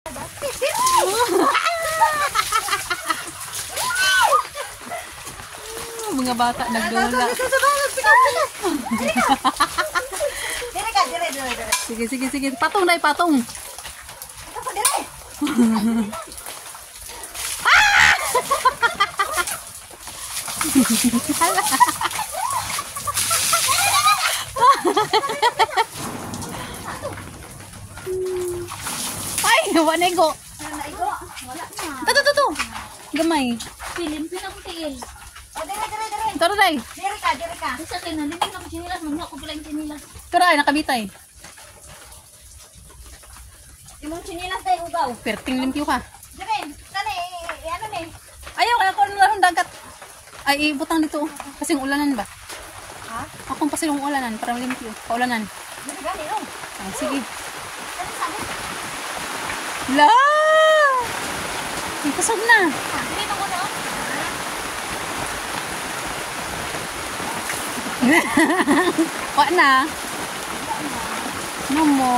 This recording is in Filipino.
Mga bata nagdula. Sige. Patong dai, patong. Ay, wala nego. Tuh. Gamay. Pilim ako tiil. Tara dai. Diri ka. Sa akin na din ako sinilas, mamaya ko pala yung sinilas. Tara nakabitay. Imong sinilas tayo ugaw. Perting limpyo ka. Diri, kani ano ni? Ayaw, ako lang dagat. Ay, ibutang dito. Kasing ulanan ba? Ha? Akong pasilong ulanan, para limpyo. Paulanan. Diri gani no. Ay, sige. Kani sabi? La! Ipasog na. Diri na ko no. Wala na. Momo.